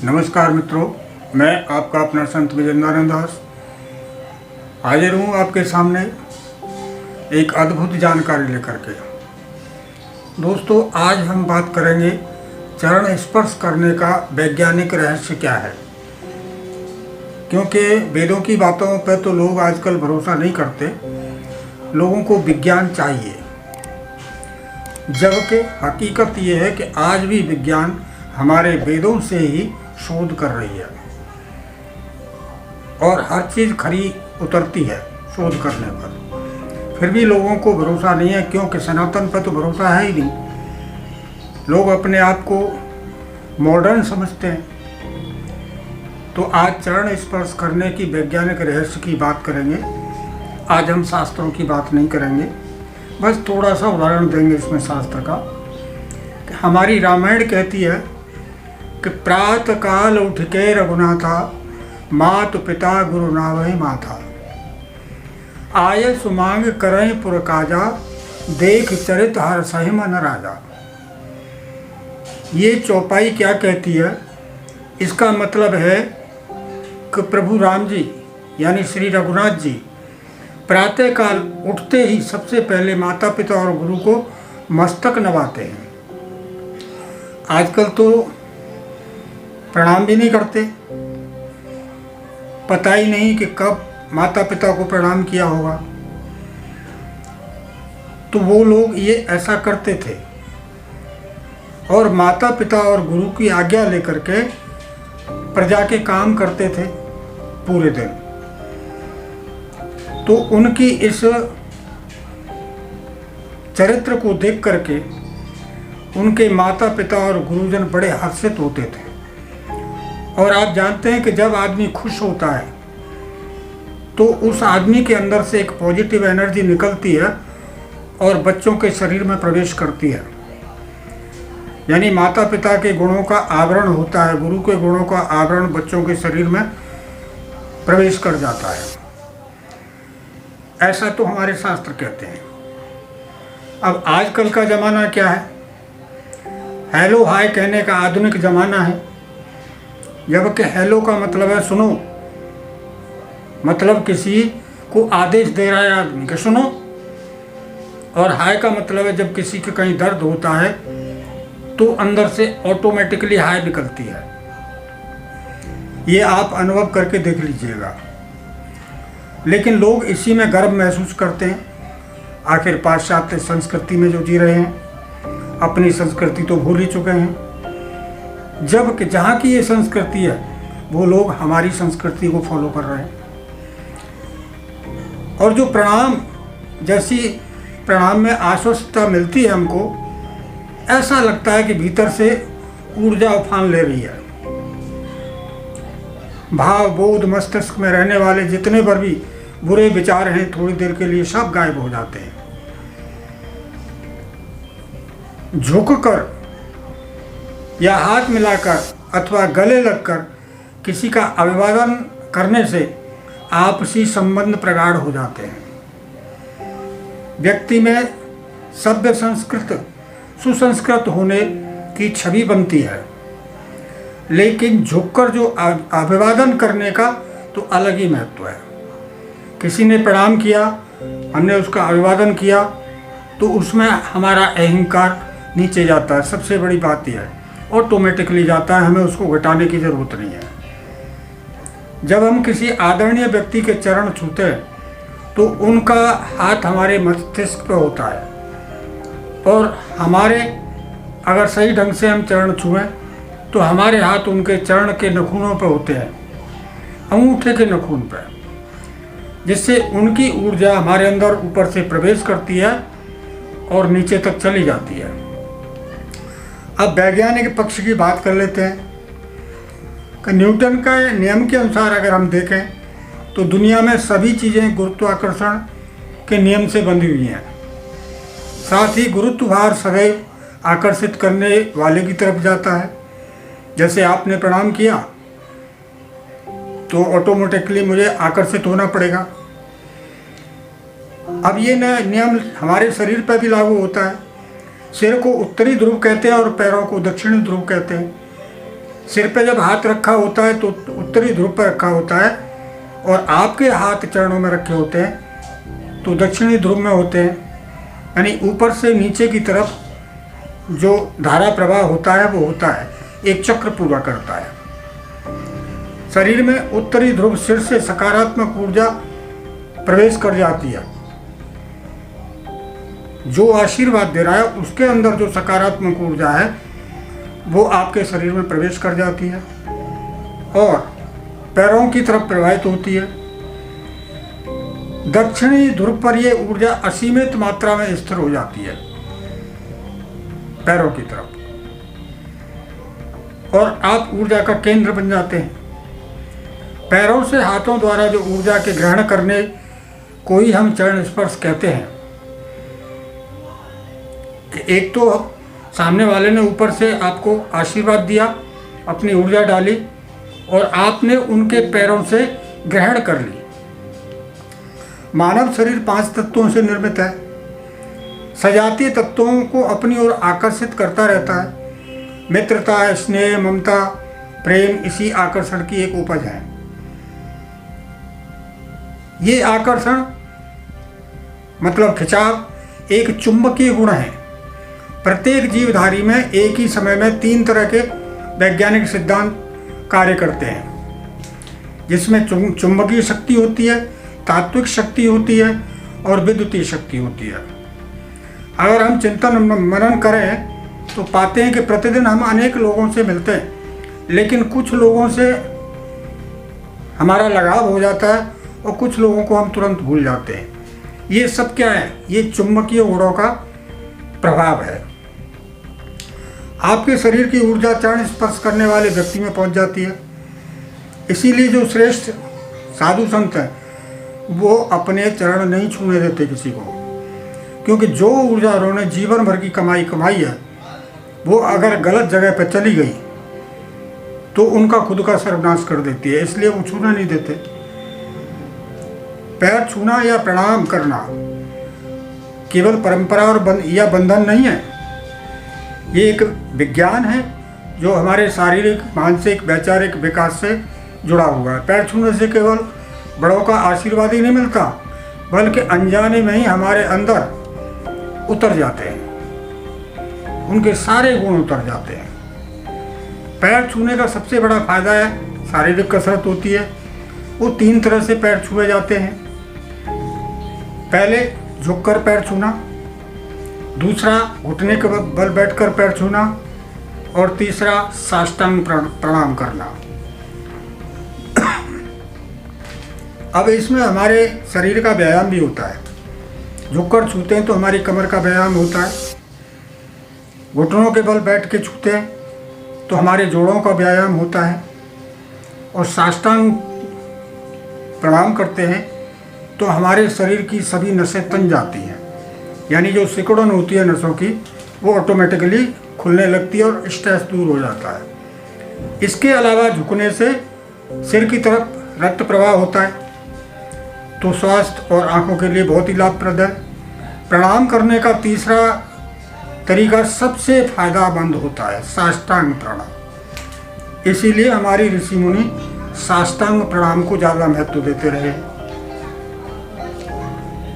नमस्कार मित्रों, मैं आपका अपना संत विजेंद्रानंद दास हाजिर हूँ आपके सामने एक अद्भुत जानकारी लेकर के। दोस्तों, आज हम बात करेंगे चरण स्पर्श करने का वैज्ञानिक रहस्य क्या है। क्योंकि वेदों की बातों पर तो लोग आजकल भरोसा नहीं करते, लोगों को विज्ञान चाहिए। जबकि हकीकत ये है कि आज भी विज्ञान हमारे वेदों से ही शोध कर रही है और हर चीज़ खरी उतरती है शोध करने पर। फिर भी लोगों को भरोसा नहीं है, क्योंकि सनातन पर तो भरोसा है ही नहीं। लोग अपने आप को मॉडर्न समझते हैं। तो आज चरण स्पर्श करने की वैज्ञानिक रहस्य की बात करेंगे। आज हम शास्त्रों की बात नहीं करेंगे, बस थोड़ा सा उदाहरण देंगे इसमें शास्त्र का। कि हमारी रामायण कहती है कि प्रातः काल उठ के रघुनाथा, मातु पिता गुरु नावहि माथा, आय सुमांग करय पुर काजा, देख चरित हर्षहि मन राजा। ये चौपाई क्या कहती है? इसका मतलब है कि प्रभु राम जी यानी श्री रघुनाथ जी प्रातः काल उठते ही सबसे पहले माता पिता और गुरु को मस्तक नवाते हैं। आजकल तो प्रणाम भी नहीं करते, पता ही नहीं कि कब माता पिता को प्रणाम किया होगा। तो वो लोग ये ऐसा करते थे और माता पिता और गुरु की आज्ञा लेकर के प्रजा के काम करते थे पूरे दिन। तो उनकी इस चरित्र को देख करके उनके माता पिता और गुरुजन बड़े हर्षित होते थे। और आप जानते हैं कि जब आदमी खुश होता है तो उस आदमी के अंदर से एक पॉजिटिव एनर्जी निकलती है और बच्चों के शरीर में प्रवेश करती है। यानी माता पिता के गुणों का आवरण होता है, गुरु के गुणों का आवरण बच्चों के शरीर में प्रवेश कर जाता है। ऐसा तो हमारे शास्त्र कहते हैं। अब आजकल का ज़माना क्या है? हेलो हाय कहने का आधुनिक ज़माना है। जबकि हेलो का मतलब है सुनो, मतलब किसी को आदेश दे रहा है आदमी कि सुनो। और हाय का मतलब है जब किसी के कहीं दर्द होता है तो अंदर से ऑटोमेटिकली हाय निकलती है। ये आप अनुभव करके देख लीजिएगा। लेकिन लोग इसी में गर्व महसूस करते हैं। आखिर पाश्चात्य संस्कृति में जो जी रहे हैं, अपनी संस्कृति तो भूल ही चुके हैं। जबकि जहाँ की ये संस्कृति है वो लोग हमारी संस्कृति को फॉलो कर रहे हैं। और जो प्रणाम जैसी प्रणाम में आश्वस्तता मिलती है हमको, ऐसा लगता है कि भीतर से ऊर्जा उफान ले रही है। भाव बोध मस्तिष्क में रहने वाले जितने पर भी बुरे विचार हैं थोड़ी देर के लिए सब गायब हो जाते हैं। झुककर या हाथ मिलाकर अथवा गले लगकर किसी का अभिवादन करने से आपसी संबंध प्रगाढ़ हो जाते हैं। व्यक्ति में सभ्य संस्कृत सुसंस्कृत होने की छवि बनती है। लेकिन झुककर जो अभिवादन करने का तो अलग ही महत्व है। किसी ने प्रणाम किया, हमने उसका अभिवादन किया, तो उसमें हमारा अहंकार नीचे जाता है। सबसे बड़ी बात यह है, ऑटोमेटिकली जाता है, हमें उसको घटाने की ज़रूरत नहीं है। जब हम किसी आदरणीय व्यक्ति के चरण छूते हैं तो उनका हाथ हमारे मस्तिष्क पर होता है। और हमारे अगर सही ढंग से हम चरण छुएं तो हमारे हाथ उनके चरण के नखूनों पर होते हैं, अंगूठे के नखून पर, जिससे उनकी ऊर्जा हमारे अंदर ऊपर से प्रवेश करती है और नीचे तक चली जाती है। अब वैज्ञानिक पक्ष की बात कर लेते हैं कि न्यूटन का नियम के अनुसार अगर हम देखें तो दुनिया में सभी चीज़ें गुरुत्वाकर्षण के नियम से बंधी हुई हैं। साथ ही गुरुत्व भार सदैव आकर्षित करने वाले की तरफ जाता है। जैसे आपने प्रणाम किया तो ऑटोमेटिकली मुझे आकर्षित होना पड़ेगा। अब ये नियम हमारे शरीर पर भी लागू होता है। सिर को उत्तरी ध्रुव कहते हैं और पैरों को दक्षिणी ध्रुव कहते हैं। सिर पे जब हाथ रखा होता है तो उत्तरी ध्रुव पर रखा होता है, और आपके हाथ चरणों में रखे होते हैं तो दक्षिणी ध्रुव में होते हैं। यानी ऊपर से नीचे की तरफ जो धारा प्रवाह होता है वो होता है, एक चक्र पूरा करता है। शरीर में उत्तरी ध्रुव सिर से सकारात्मक ऊर्जा प्रवेश कर जाती है। जो आशीर्वाद दे रहा है उसके अंदर जो सकारात्मक ऊर्जा है वो आपके शरीर में प्रवेश कर जाती है और पैरों की तरफ प्रवाहित होती है। दक्षिणी ध्रुव पर यह ऊर्जा असीमित मात्रा में स्थिर हो जाती है पैरों की तरफ, और आप ऊर्जा का केंद्र बन जाते हैं। पैरों से हाथों द्वारा जो ऊर्जा के ग्रहण करने को ही हम चरण स्पर्श कहते हैं। एक तो सामने वाले ने ऊपर से आपको आशीर्वाद दिया, अपनी ऊर्जा डाली और आपने उनके पैरों से ग्रहण कर ली। मानव शरीर 5 तत्वों से निर्मित है। सजातीय तत्वों को अपनी ओर आकर्षित करता रहता है। मित्रता, स्नेह, ममता, प्रेम इसी आकर्षण की एक उपज है। ये आकर्षण मतलब खिंचाव एक चुंबकीय गुण है। प्रत्येक जीवधारी में एक ही समय में 3 तरह के वैज्ञानिक सिद्धांत कार्य करते हैं, जिसमें चुंबकीय शक्ति होती है, तात्विक शक्ति होती है और विद्युतीय शक्ति होती है। अगर हम चिंतन मनन करें तो पाते हैं कि प्रतिदिन हम अनेक लोगों से मिलते हैं, लेकिन कुछ लोगों से हमारा लगाव हो जाता है और कुछ लोगों को हम तुरंत भूल जाते हैं। ये सब क्या है? ये चुंबकीय गुणों का प्रभाव है। आपके शरीर की ऊर्जा चरण स्पर्श करने वाले व्यक्ति में पहुंच जाती है। इसीलिए जो श्रेष्ठ साधु संत हैं वो अपने चरण नहीं छूने देते किसी को, क्योंकि जो ऊर्जा उन्होंने जीवन भर की कमाई है वो अगर गलत जगह पर चली गई तो उनका खुद का सर्वनाश कर देती है। इसलिए वो छूना नहीं देते। पैर छूना या प्रणाम करना केवल परंपरा और या बंधन नहीं है, ये एक विज्ञान है जो हमारे शारीरिक, मानसिक, वैचारिक विकास से जुड़ा हुआ है। पैर छूने से केवल बड़ों का आशीर्वाद ही नहीं मिलता, बल्कि अनजाने में ही हमारे अंदर उतर जाते हैं, उनके सारे गुण उतर जाते हैं। पैर छूने का सबसे बड़ा फायदा है शारीरिक कसरत होती है। वो 3 तरह से पैर छुए जाते हैं। पहले झुककर पैर छूना, दूसरा घुटने के बल बैठकर पैर छूना और तीसरा साष्टांग प्रणाम करना। अब इसमें हमारे शरीर का व्यायाम भी होता है। झुककर छूते हैं तो हमारी कमर का व्यायाम होता है, घुटनों के बल बैठ के छूते हैं तो हमारे जोड़ों का व्यायाम होता है, और साष्टांग प्रणाम करते हैं तो हमारे शरीर की सभी नसें तन जाती हैं। यानी जो सिकुड़न होती है नसों की वो ऑटोमेटिकली खुलने लगती है और स्ट्रेस दूर हो जाता है। इसके अलावा झुकने से सिर की तरफ रक्त प्रवाह होता है, तो स्वास्थ्य और आंखों के लिए बहुत ही लाभप्रद है। प्रणाम करने का तीसरा तरीका सबसे फायदेमंद होता है, साष्टांग प्रणाम। इसीलिए हमारी ऋषि मुनि साष्टांग प्रणाम को ज़्यादा महत्व देते रहे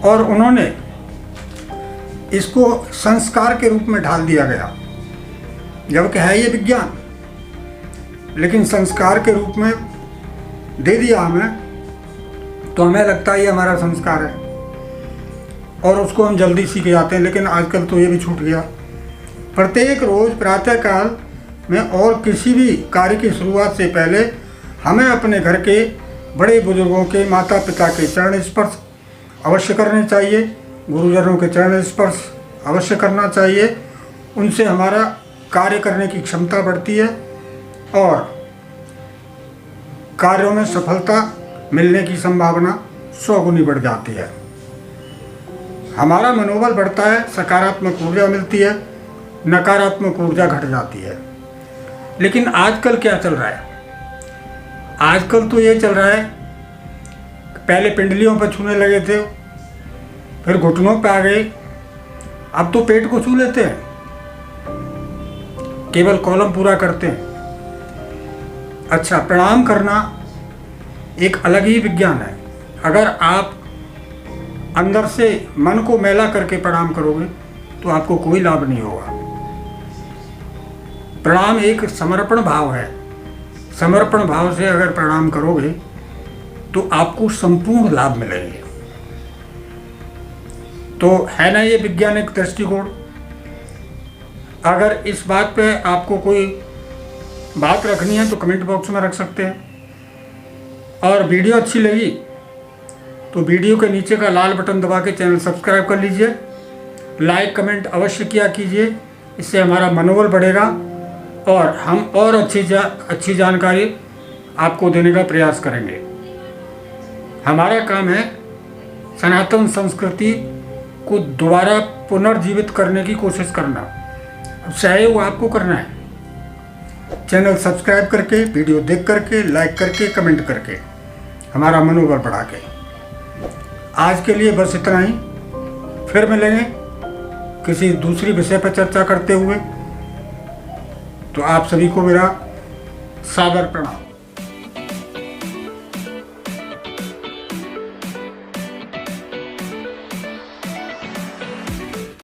और उन्होंने इसको संस्कार के रूप में ढाल दिया गया। जबकि है ये विज्ञान, लेकिन संस्कार के रूप में दे दिया हमें, तो हमें लगता है ये हमारा संस्कार है और उसको हम जल्दी सीख जाते हैं। लेकिन आजकल तो ये भी छूट गया। प्रत्येक रोज़ प्रातःकाल में और किसी भी कार्य की शुरुआत से पहले हमें अपने घर के बड़े बुजुर्गों के, माता पिता के चरण स्पर्श अवश्य करने चाहिए। गुरुजनों के चरण स्पर्श अवश्य करना चाहिए। उनसे हमारा कार्य करने की क्षमता बढ़ती है और कार्यों में सफलता मिलने की संभावना 100 गुनी बढ़ जाती है। हमारा मनोबल बढ़ता है, सकारात्मक ऊर्जा मिलती है, नकारात्मक ऊर्जा घट जाती है। लेकिन आजकल क्या चल रहा है? आजकल तो ये चल रहा है, पहले पिंडलियों पर छूने लगे थे, फिर घुटनों पे आ गए, अब तो पेट को छू लेते हैं, केवल कॉलम पूरा करते हैं। अच्छा, प्रणाम करना एक अलग ही विज्ञान है। अगर आप अंदर से मन को मैला करके प्रणाम करोगे तो आपको कोई लाभ नहीं होगा। प्रणाम एक समर्पण भाव है। समर्पण भाव से अगर प्रणाम करोगे तो आपको संपूर्ण लाभ मिलेंगे। तो है ना ये वैज्ञानिक दृष्टिकोण। अगर इस बात पे आपको कोई बात रखनी है तो कमेंट बॉक्स में रख सकते हैं। और वीडियो अच्छी लगी तो वीडियो के नीचे का लाल बटन दबा के चैनल सब्सक्राइब कर लीजिए। लाइक कमेंट अवश्य किया कीजिए, इससे हमारा मनोबल बढ़ेगा और हम और अच्छी जानकारी आपको देने का प्रयास करेंगे। हमारा काम है सनातन संस्कृति को दोबारा पुनर्जीवित करने की कोशिश करना। अब सहयोग आपको करना है, चैनल सब्सक्राइब करके, वीडियो देख करके, लाइक करके, कमेंट करके, हमारा मनोबल बढ़ा के। आज के लिए बस इतना ही। फिर मिलेंगे किसी दूसरी विषय पर चर्चा करते हुए। तो आप सभी को मेरा सादर प्रणाम।